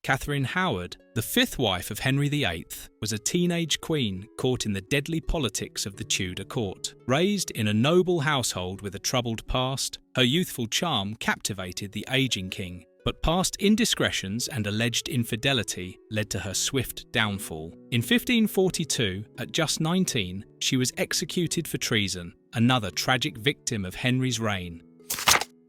Catherine Howard, the fifth wife of Henry VIII, was a teenage queen caught in the deadly politics of the Tudor court. Raised in a noble household with a troubled past, her youthful charm captivated the aging king, but past indiscretions and alleged infidelity led to her swift downfall. In 1542, at just 19, she was executed for treason, another tragic victim of Henry's reign.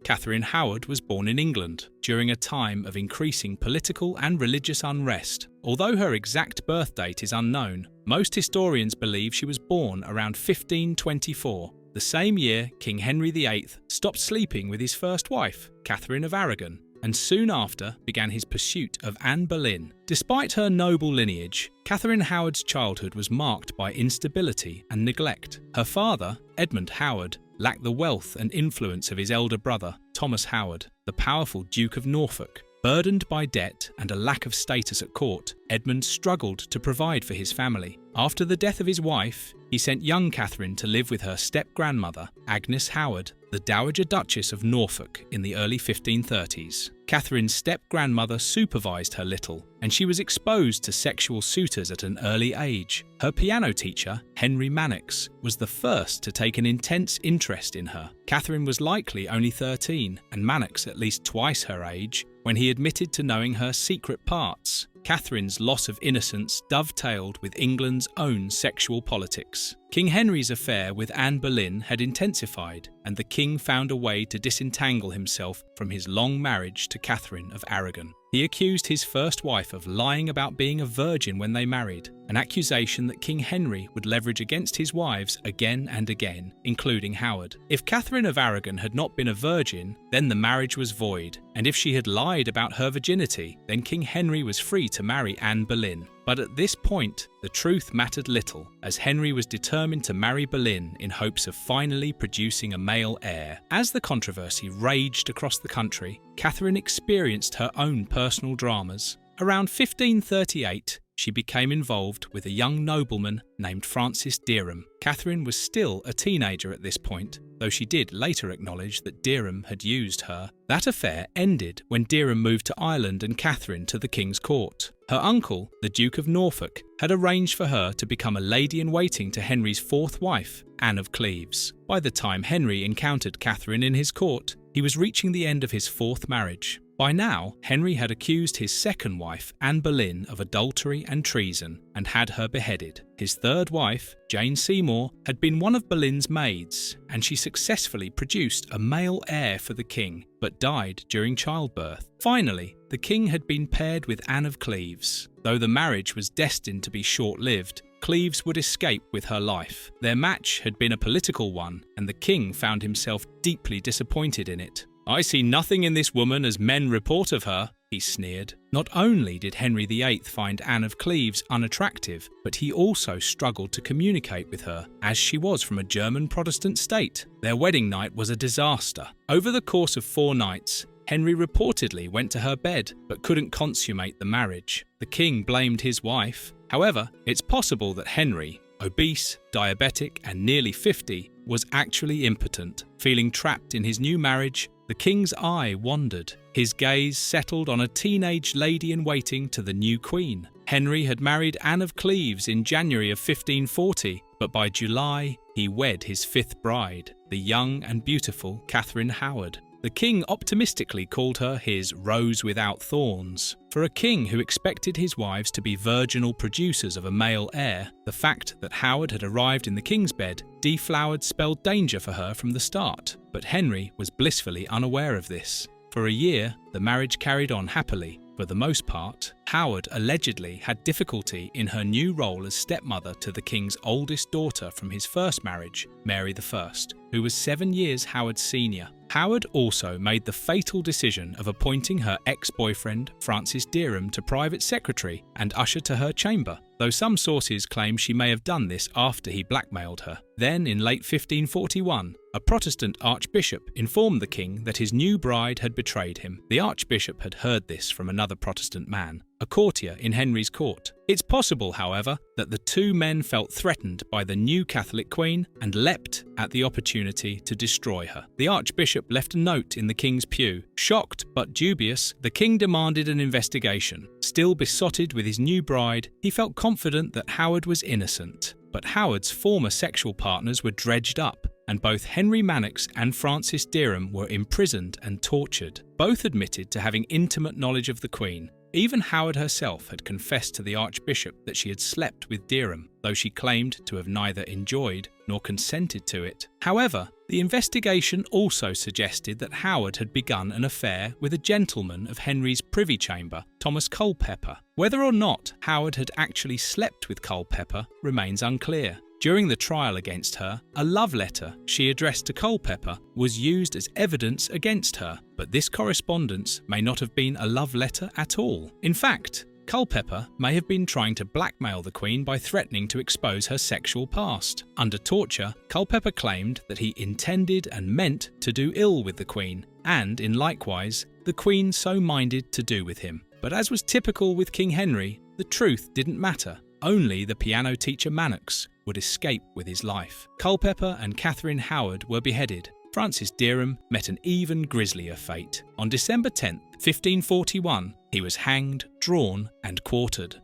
Catherine Howard was born in England during a time of increasing political and religious unrest. Although her exact birth date is unknown, most historians believe she was born around 1524, the same year King Henry VIII stopped sleeping with his first wife, Catherine of Aragon, and soon after began his pursuit of Anne Boleyn. Despite her noble lineage, Catherine Howard's childhood was marked by instability and neglect. Her father, Edmund Howard, lacked the wealth and influence of his elder brother, Thomas Howard, the powerful Duke of Norfolk. Burdened by debt and a lack of status at court, Edmund struggled to provide for his family. After the death of his wife, he sent young Catherine to live with her step-grandmother, Agnes Howard, the Dowager Duchess of Norfolk, in the early 1530s. Catherine's step-grandmother supervised her little, and she was exposed to sexual suitors at an early age. Her piano teacher, Henry Mannix, was the first to take an intense interest in her. Catherine was likely only 13, and Mannix at least twice her age, when he admitted to knowing her secret parts. Catherine's loss of innocence dovetailed with England's own sexual politics. King Henry's affair with Anne Boleyn had intensified, and the king found a way to disentangle himself from his long marriage to Catherine of Aragon. He accused his first wife of lying about being a virgin when they married, an accusation that King Henry would leverage against his wives again and again, including Howard. If Catherine of Aragon had not been a virgin, then the marriage was void, and if she had lied about her virginity, then King Henry was free to marry Anne Boleyn. But at this point, the truth mattered little, as Henry was determined to marry Boleyn in hopes of finally producing a male heir. As the controversy raged across the country, Catherine experienced her own personal dramas. Around 1538, she became involved with a young nobleman named Francis Derham. Catherine was still a teenager at this point, though she did later acknowledge that Derham had used her. That affair ended when Derham moved to Ireland and Catherine to the king's court. Her uncle, the Duke of Norfolk, had arranged for her to become a lady-in-waiting to Henry's fourth wife, Anne of Cleves. By the time Henry encountered Catherine in his court, he was reaching the end of his fourth marriage. By now, Henry had accused his second wife, Anne Boleyn, of adultery and treason and had her beheaded. His third wife, Jane Seymour, had been one of Boleyn's maids, and she successfully produced a male heir for the king, but died during childbirth. Finally, the king had been paired with Anne of Cleves. Though the marriage was destined to be short-lived, Cleves would escape with her life. Their match had been a political one, and the king found himself deeply disappointed in it. "I see nothing in this woman as men report of her," he sneered. Not only did Henry VIII find Anne of Cleves unattractive, but he also struggled to communicate with her, as she was from a German Protestant state. Their wedding night was a disaster. Over the course of 4 nights, Henry reportedly went to her bed, but couldn't consummate the marriage. The king blamed his wife. However, it's possible that Henry, obese, diabetic, and nearly 50, was actually impotent. Feeling trapped in his new marriage, the king's eye wandered. His gaze settled on a teenage lady-in-waiting to the new queen. Henry had married Anne of Cleves in January of 1540, but by July he wed his fifth bride, the young and beautiful Catherine Howard. The king optimistically called her his rose without thorns. For a king who expected his wives to be virginal producers of a male heir, the fact that Howard had arrived in the king's bed deflowered spelled danger for her from the start. But Henry was blissfully unaware of this. For a year, the marriage carried on happily. For the most part, Howard allegedly had difficulty in her new role as stepmother to the king's oldest daughter from his first marriage, Mary I, who was 7 years Howard's senior. Howard also made the fatal decision of appointing her ex-boyfriend, Francis Derham, to private secretary and usher to her chamber, though some sources claim she may have done this after he blackmailed her. Then, in late 1541, a Protestant archbishop informed the king that his new bride had betrayed him. The archbishop had heard this from another Protestant man, a courtier in Henry's court. It's possible, however, that the two men felt threatened by the new Catholic queen and leapt at the opportunity to destroy her. The archbishop left a note in the king's pew. Shocked but dubious, the king demanded an investigation. Still besotted with his new bride, he felt confident that Howard was innocent. But Howard's former sexual partners were dredged up, and both Henry Manox and Francis Derham were imprisoned and tortured. Both admitted to having intimate knowledge of the Queen. Even Howard herself had confessed to the Archbishop that she had slept with Derham, though she claimed to have neither enjoyed nor consented to it. However, the investigation also suggested that Howard had begun an affair with a gentleman of Henry's privy chamber, Thomas Culpeper. Whether or not Howard had actually slept with Culpeper remains unclear. During the trial against her, a love letter she addressed to Culpeper was used as evidence against her, but this correspondence may not have been a love letter at all. In fact, Culpeper may have been trying to blackmail the Queen by threatening to expose her sexual past. Under torture, Culpeper claimed that he intended and meant to do ill with the Queen, and, in likewise, the Queen so minded to do with him. But as was typical with King Henry, the truth didn't matter. Only the piano teacher Manox would escape with his life. Culpeper and Catherine Howard were beheaded. Francis Derham met an even grislier fate. On December 10, 1541, he was hanged, drawn and quartered.